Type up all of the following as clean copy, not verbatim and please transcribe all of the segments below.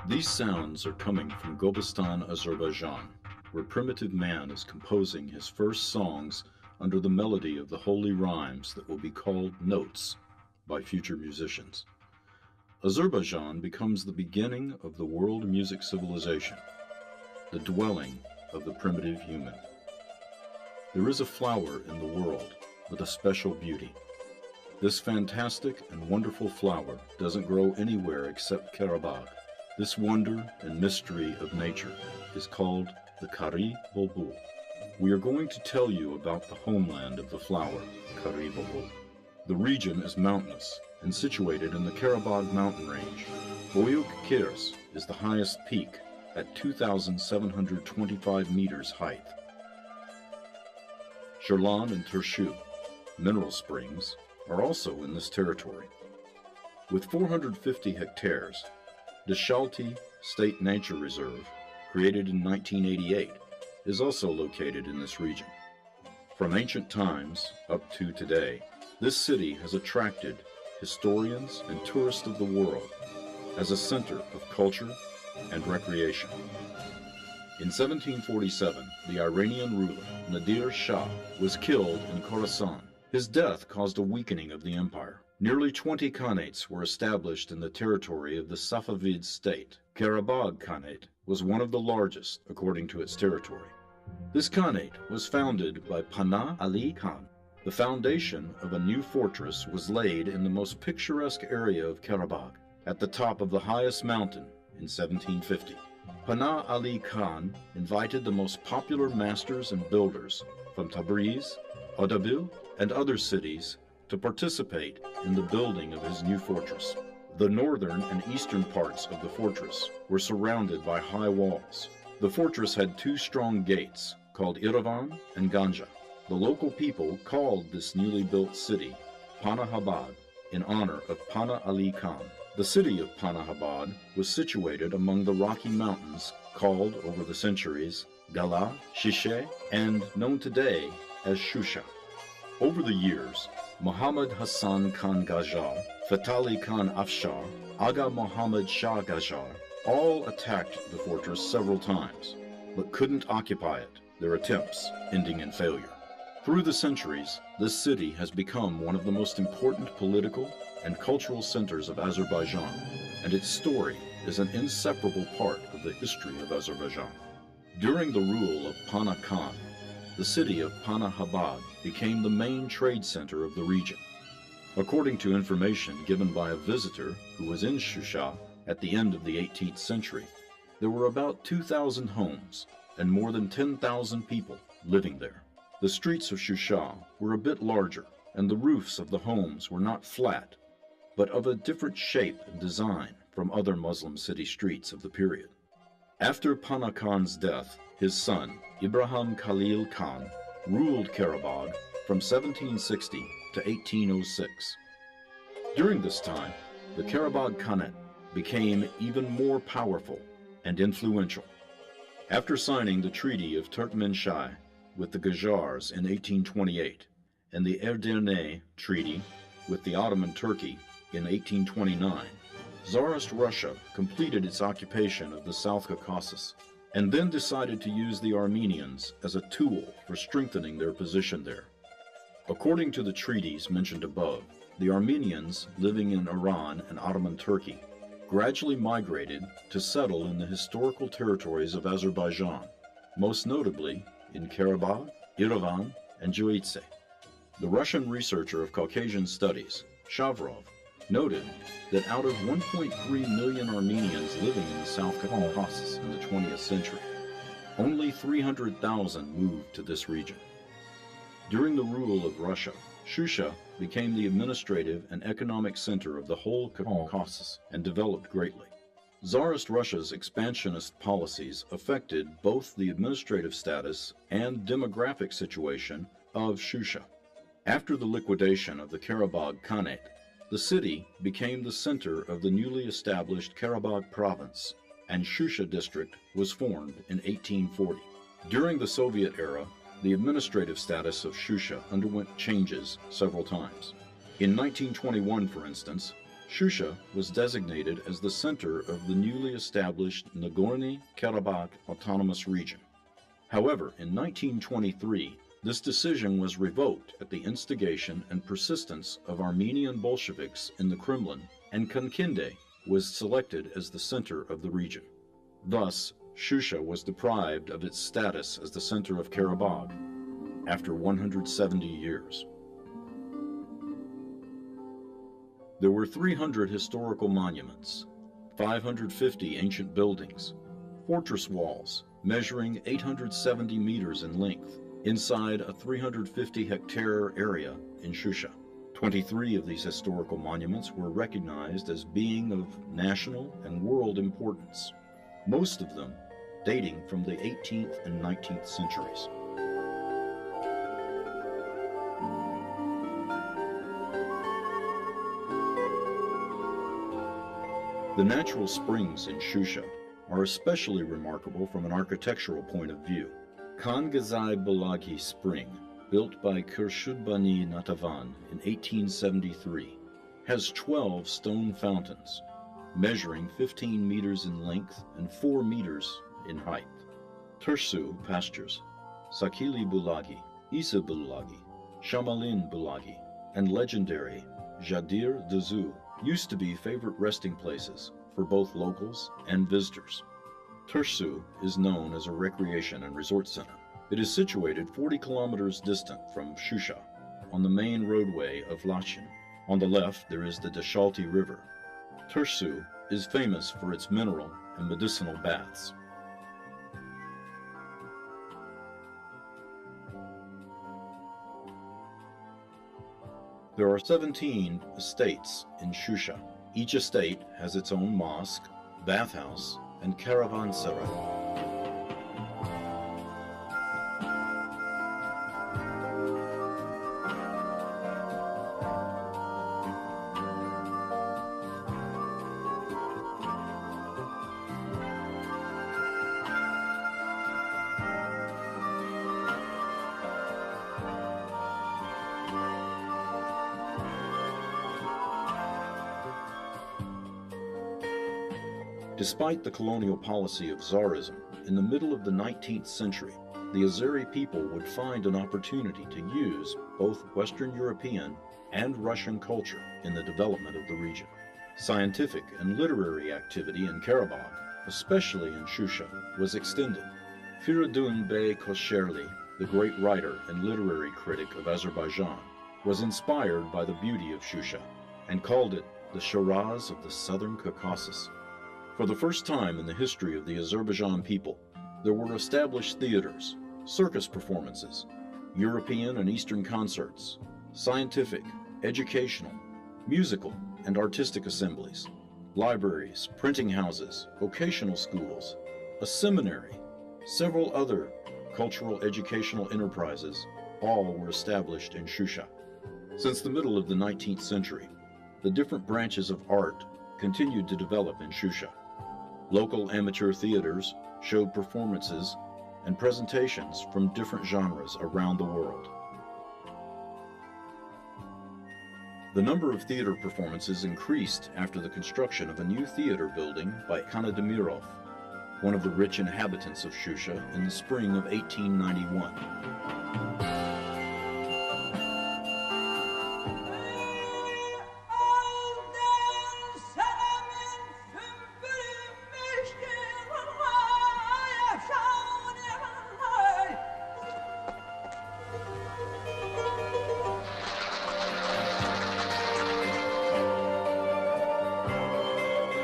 These sounds are coming from Gobistan, Azerbaijan, where primitive man is composing his first songs under the melody of the holy rhymes that will be called notes by future musicians. Azerbaijan becomes the beginning of the world music civilization, the dwelling of the primitive human. There is a flower in the world with a special beauty. This fantastic and wonderful flower doesn't grow anywhere except Karabakh. This wonder and mystery of nature is called the Kari Bulbul. We are going to tell you about the homeland of the flower, Kari Bulbul. The region is mountainous and situated in the Karabakh mountain range. Boyuk Kirs is the highest peak at 2,725 meters height. Shirlan and Tershu, mineral springs, are also in this territory. With 450 hectares, the Shalti State Nature Reserve, created in 1988, is also located in this region. From ancient times up to today, this city has attracted historians and tourists of the world as a center of culture and recreation. In 1747, the Iranian ruler Nadir Shah was killed in Khorasan. His death caused a weakening of the empire. Nearly 20 khanates were established in the territory of the Safavid state. Karabagh Khanate was one of the largest according to its territory. This khanate was founded by Pana Ali Khan. The foundation of a new fortress was laid in the most picturesque area of Karabagh, at the top of the highest mountain in 1750. Pana Ali Khan invited the most popular masters and builders from Tabriz, Ardabil, and other cities to participate in the building of his new fortress. The northern and eastern parts of the fortress were surrounded by high walls. The fortress had two strong gates, called Iravan and Ganja. The local people called this newly built city Panahabad in honor of Pana Ali Khan. The city of Panahabad was situated among the Rocky Mountains called over the centuries Gala, Shishe, and known today as Shusha. Over the years, Muhammad Hassan Khan Qajar, Fatali Khan Afshar, Aga Muhammad Shah Qajar all attacked the fortress several times, but couldn't occupy it, their attempts ending in failure. Through the centuries, this city has become one of the most important political and cultural centers of Azerbaijan, and its story is an inseparable part of the history of Azerbaijan. During the rule of Pana Khan, the city of Panahabad became the main trade center of the region. According to information given by a visitor who was in Shusha at the end of the 18th century, there were about 2,000 homes and more than 10,000 people living there. The streets of Shusha were a bit larger, and the roofs of the homes were not flat, but of a different shape and design from other Muslim city streets of the period. After Pana Khan's death, his son, Ibrahim Khalil Khan, ruled Karabagh from 1760 to 1806. During this time, the Karabagh Khanate became even more powerful and influential. After signing the Treaty of Turkmenshai with the Gajars in 1828 and the Edirne Treaty with the Ottoman Turkey in 1829, Tsarist Russia completed its occupation of the South Caucasus and then decided to use the Armenians as a tool for strengthening their position there. According to the treaties mentioned above, the Armenians living in Iran and Ottoman Turkey gradually migrated to settle in the historical territories of Azerbaijan, most notably in Karabagh, Yerevan, and Juitse. The Russian researcher of Caucasian studies, Shavrov, noted that out of 1.3 million Armenians living in the South Caucasus in the 20th century, only 300,000 moved to this region. During the rule of Russia, Shusha became the administrative and economic center of the whole Caucasus and developed greatly. Tsarist Russia's expansionist policies affected both the administrative status and demographic situation of Shusha. After the liquidation of the Karabagh Khanate, the city became the center of the newly established Karabagh province, and Shusha district was formed in 1840. During the Soviet era, the administrative status of Shusha underwent changes several times. In 1921, for instance, Shusha was designated as the center of the newly established Nagorno-Karabakh Autonomous Region. However, in 1923, this decision was revoked at the instigation and persistence of Armenian Bolsheviks in the Kremlin, and Khankinde was selected as the center of the region. Thus, Shusha was deprived of its status as the center of Karabakh after 170 years. There were 300 historical monuments, 550 ancient buildings, fortress walls measuring 870 meters in length inside a 350-hectare area in Shusha. 23 of these historical monuments were recognized as being of national and world importance, most of them dating from the 18th and 19th centuries. The natural springs in Shusha are especially remarkable from an architectural point of view. Kangazai Balagi Spring, built by Khurshudbani Natavan in 1873, has 12 stone fountains, measuring 15 meters in length and 4 meters in height. Tursu pastures, Sakili Bulagi, Isa Bulagi, Shamalin Bulagi, and legendary Jadir Dazu used to be favorite resting places for both locals and visitors. Tursu is known as a recreation and resort center. It is situated 40 kilometers distant from Shusha, on the main roadway of Lachin. On the left, there is the Dashalti River. Tursu is famous for its mineral and medicinal baths. There are 17 estates in Shusha. Each estate has its own mosque, bathhouse, and caravanserai. Despite the colonial policy of Tsarism, in the middle of the 19th century, the Azeri people would find an opportunity to use both Western European and Russian culture in the development of the region. Scientific and literary activity in Karabakh, especially in Shusha, was extended. Firidun Bey Kosherli, the great writer and literary critic of Azerbaijan, was inspired by the beauty of Shusha and called it the Shiraz of the southern Caucasus. For the first time in the history of the Azerbaijan people, there were established theaters, circus performances, European and Eastern concerts, scientific, educational, musical, and artistic assemblies, libraries, printing houses, vocational schools, a seminary, several other cultural educational enterprises, all were established in Shusha. Since the middle of the 19th century, the different branches of art continued to develop in Shusha. Local amateur theaters showed performances and presentations from different genres around the world. The number of theater performances increased after the construction of a new theater building by Kanademirov, one of the rich inhabitants of Shusha, in the spring of 1891.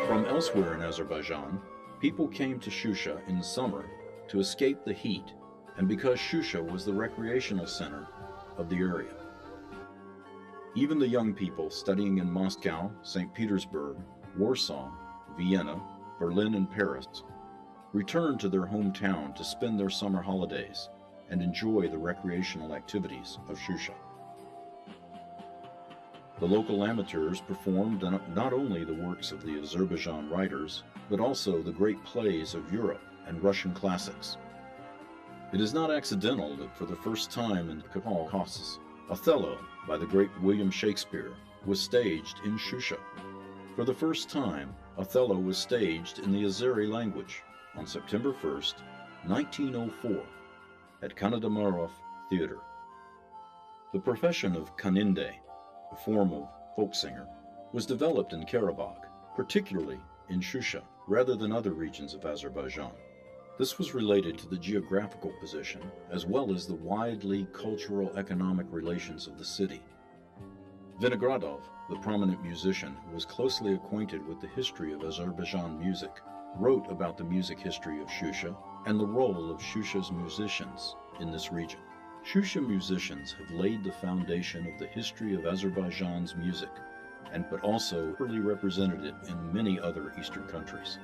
From elsewhere in Azerbaijan, people came to Shusha in the summer to escape the heat and because Shusha was the recreational center of the area. Even the young people studying in Moscow, St. Petersburg, Warsaw, Vienna, Berlin, and Paris returned to their hometown to spend their summer holidays and enjoy the recreational activities of Shusha. The local amateurs performed not only the works of the Azerbaijan writers, but also the great plays of Europe and Russian classics. It is not accidental that for the first time in Caucasus, Othello, by the great William Shakespeare, was staged in Shusha. For the first time, Othello was staged in the Azeri language on September 1st, 1904, at Kanademarov Theater. The profession of kaninde, a form of folk singer, was developed in Karabakh, particularly in Shusha, rather than other regions of Azerbaijan. This was related to the geographical position, as well as the widely cultural economic relations of the city. Vinogradov, the prominent musician who was closely acquainted with the history of Azerbaijan music, wrote about the music history of Shusha and the role of Shusha's musicians in this region. Shusha musicians have laid the foundation of the history of Azerbaijan's music, but also early represented it in many other Eastern countries.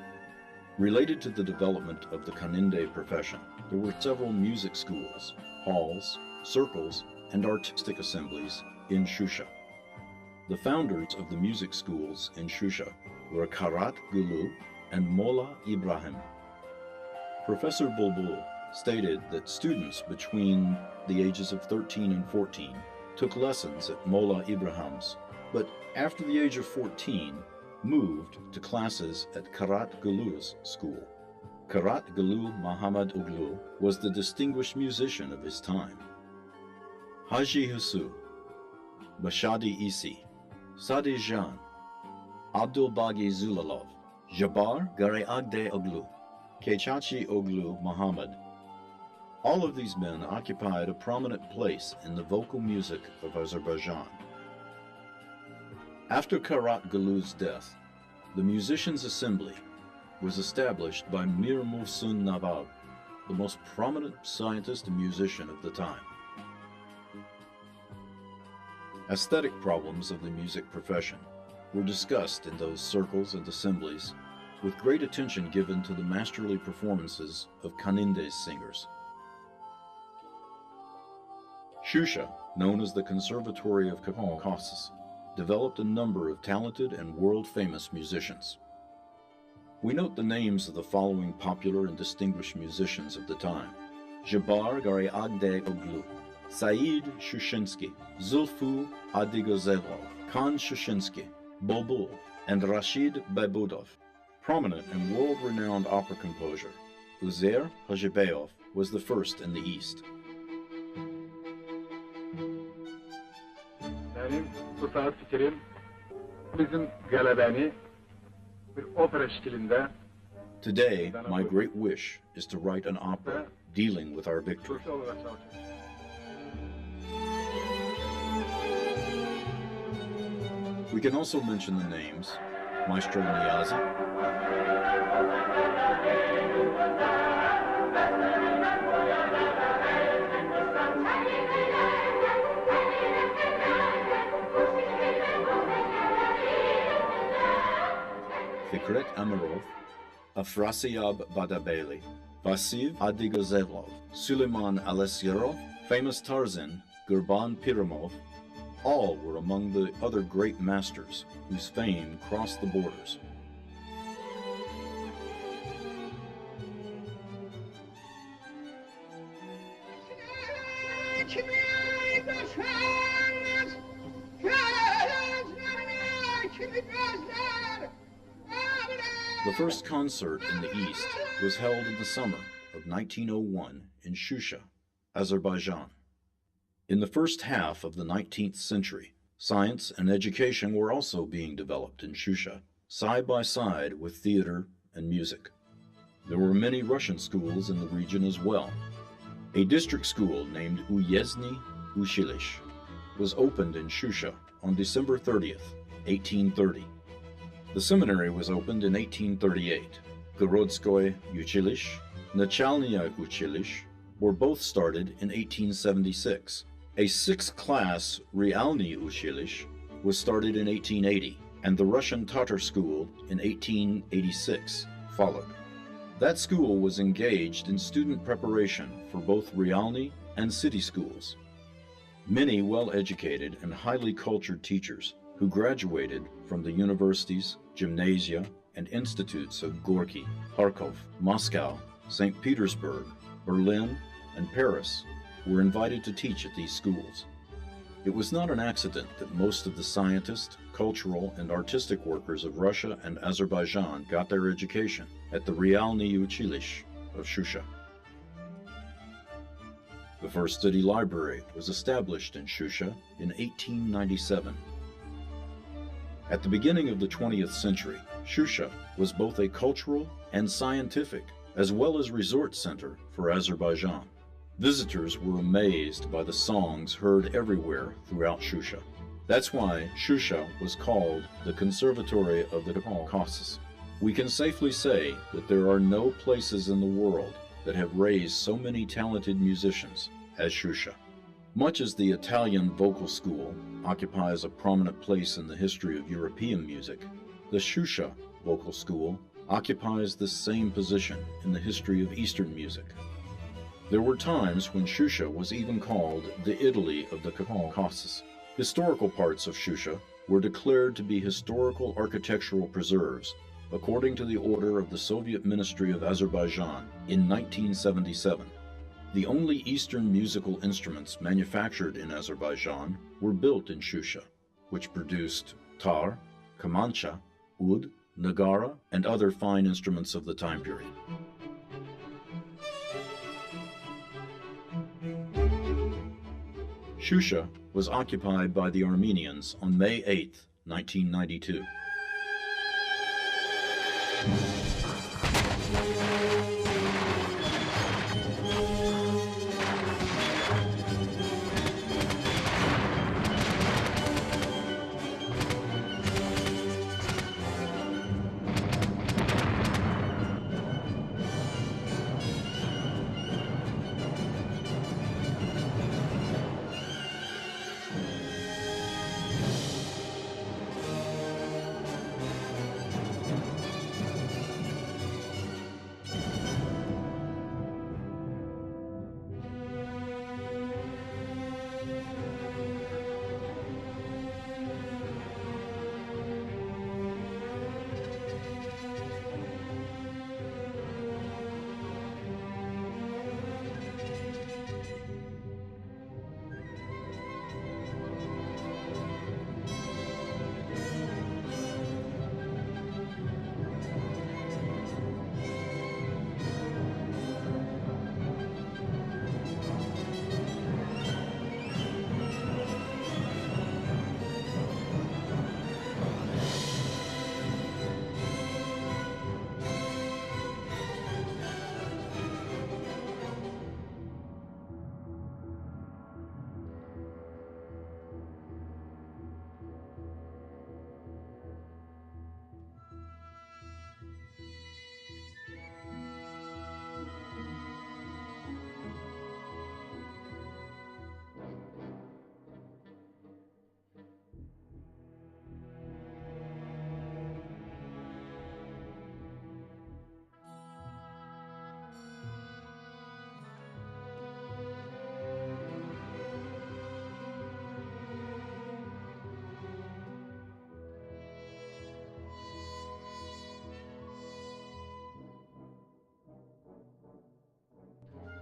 Related to the development of the kaninde profession, there were several music schools, halls, circles, and artistic assemblies in Shusha. The founders of the music schools in Shusha were Karat Gulu and Molla Ibrahim. Professor Bulbul stated that students between the ages of 13 and 14 took lessons at Molla Ibrahim's, but after the age of 14, moved to classes at Karat Gulu's school. Karat Gulu Muhammad Oglu was the distinguished musician of his time. Haji Husu, Bashadi Isi, Sadi Jan, Abdul Bagi Zulalov, Jabar Gareagde Oglu, Kechachi Oglu Muhammad. All of these men occupied a prominent place in the vocal music of Azerbaijan. After Karat Gulu's death, the Musicians' Assembly was established by Mir Muhsin Nawab, the most prominent scientist and musician of the time. Aesthetic problems of the music profession were discussed in those circles and assemblies, with great attention given to the masterly performances of kaninde's singers. Shusha, known as the Conservatoire of Caucasus, developed a number of talented and world-famous musicians. We note the names of the following popular and distinguished musicians of the time: Jabar Gareagde Oglu, Said Shushinsky, Zulfu Adigozevov, Khan Shushinsky, Bulbul, and Rashid Babudov. Prominent and world-renowned opera composer Uzair Hajibeyov was the first in the East. Benim bu saat fikrim bizim galebeni bir opera şeklinde. Today, my great wish is to write an opera dealing with our victory. We can also mention the names Maestro Niazi, Fikret Amirov, Afrasiyab Badabeli, Vasil Adigozevlov, Suleiman Alesierov, famous Tarzan, Gurban Piramov, all were among the other great masters whose fame crossed the borders. The first concert in the East was held in the summer of 1901 in Shusha, Azerbaijan. In the first half of the 19th century, science and education were also being developed in Shusha, side by side with theater and music. There were many Russian schools in the region as well. A district school named Uyezhny Uchilish was opened in Shusha on December 30th, 1830. The seminary was opened in 1838. Gorodskoye Uchilish, Nachalnaya Uchilish were both started in 1876. A sixth-class Realny Uchilish was started in 1880, and the Russian Tatar School in 1886 followed. That school was engaged in student preparation for both Realny and city schools. Many well-educated and highly cultured teachers who graduated from the universities, gymnasia, and institutes of Gorky, Kharkov, Moscow, St. Petersburg, Berlin, and Paris were invited to teach at these schools. It was not an accident that most of the scientists, cultural, and artistic workers of Russia and Azerbaijan got their education at the Realny Uchilish of Shusha. The first city library was established in Shusha in 1897. At the beginning of the 20th century, Shusha was both a cultural and scientific, as well as resort center for Azerbaijan. Visitors were amazed by the songs heard everywhere throughout Shusha. That's why Shusha was called the conservatoire of the Caucasus. We can safely say that there are no places in the world that have raised so many talented musicians as Shusha. Much as the Italian vocal school occupies a prominent place in the history of European music, the Shusha vocal school occupies the same position in the history of Eastern music. There were times when Shusha was even called the Italy of the Caucasus. Historical parts of Shusha were declared to be historical architectural preserves according to the order of the Soviet Ministry of Azerbaijan in 1977. The only Eastern musical instruments manufactured in Azerbaijan were built in Shusha, which produced tar, kamancha, oud, nagara, and other fine instruments of the time period. Shusha was occupied by the Armenians on May 8, 1992.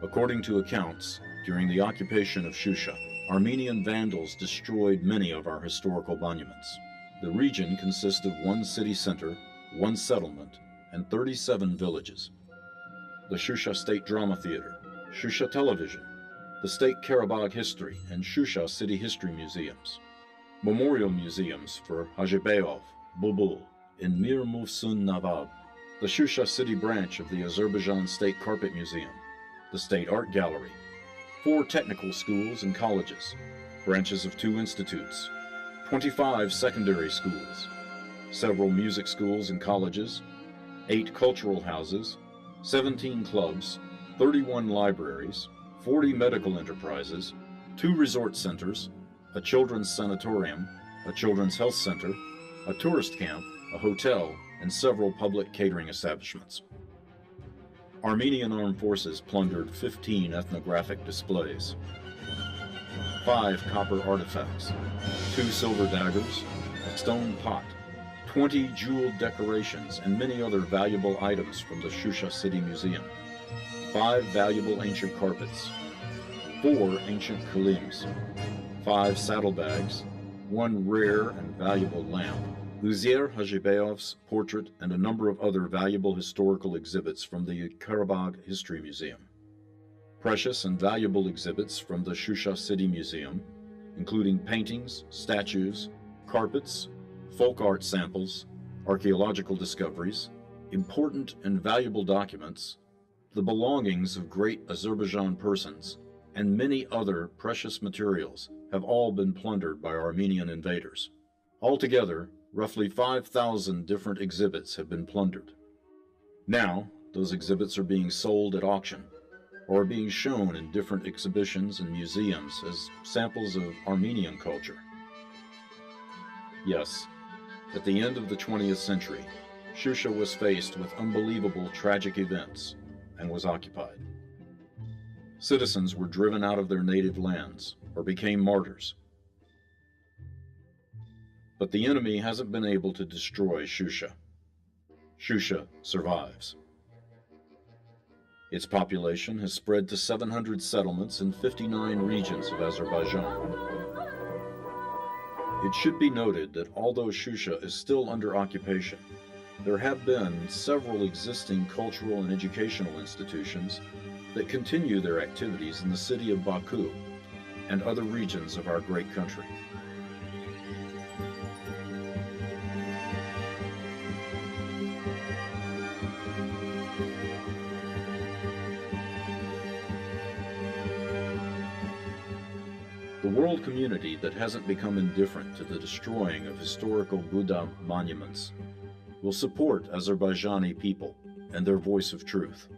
According to accounts, during the occupation of Shusha, Armenian vandals destroyed many of our historical monuments. The region consists of one city center, one settlement, and 37 villages. The Shusha State Drama Theater, Shusha Television, the State Karabakh History and Shusha City History Museums. Memorial museums for Hajibeyov, Bulbul, and Mir Muhsin Nawab. The Shusha City branch of the Azerbaijan State Carpet Museum. The State Art Gallery, 4 technical schools and colleges, branches of 2 institutes, 25 secondary schools, several music schools and colleges, 8 cultural houses, 17 clubs, 31 libraries, 40 medical enterprises, 2 resort centers, a children's sanatorium, a children's health center, a tourist camp, a hotel, and several public catering establishments. Armenian Armed Forces plundered 15 ethnographic displays, 5 copper artifacts, 2 silver daggers, a stone pot, 20 jeweled decorations, and many other valuable items from the Shusha City Museum, 5 valuable ancient carpets, 4 ancient kalims, 5 saddlebags, 1 rare and valuable lamp, Luzier Hajibeyev's portrait, and a number of other valuable historical exhibits from the Karabakh History Museum. Precious and valuable exhibits from the Shusha City Museum, including paintings, statues, carpets, folk art samples, archaeological discoveries, important and valuable documents, the belongings of great Azerbaijan persons, and many other precious materials have all been plundered by Armenian invaders. Altogether, roughly 5,000 different exhibits have been plundered. Now, those exhibits are being sold at auction, or are being shown in different exhibitions and museums as samples of Armenian culture. Yes, at the end of the 20th century, Shusha was faced with unbelievable tragic events and was occupied. Citizens were driven out of their native lands or became martyrs. But the enemy hasn't been able to destroy Shusha. Shusha survives. Its population has spread to 700 settlements in 59 regions of Azerbaijan. It should be noted that although Shusha is still under occupation, there have been several existing cultural and educational institutions that continue their activities in the city of Baku and other regions of our great country. The world community that hasn't become indifferent to the destroying of historical Buddha monuments will support Azerbaijani people and their voice of truth.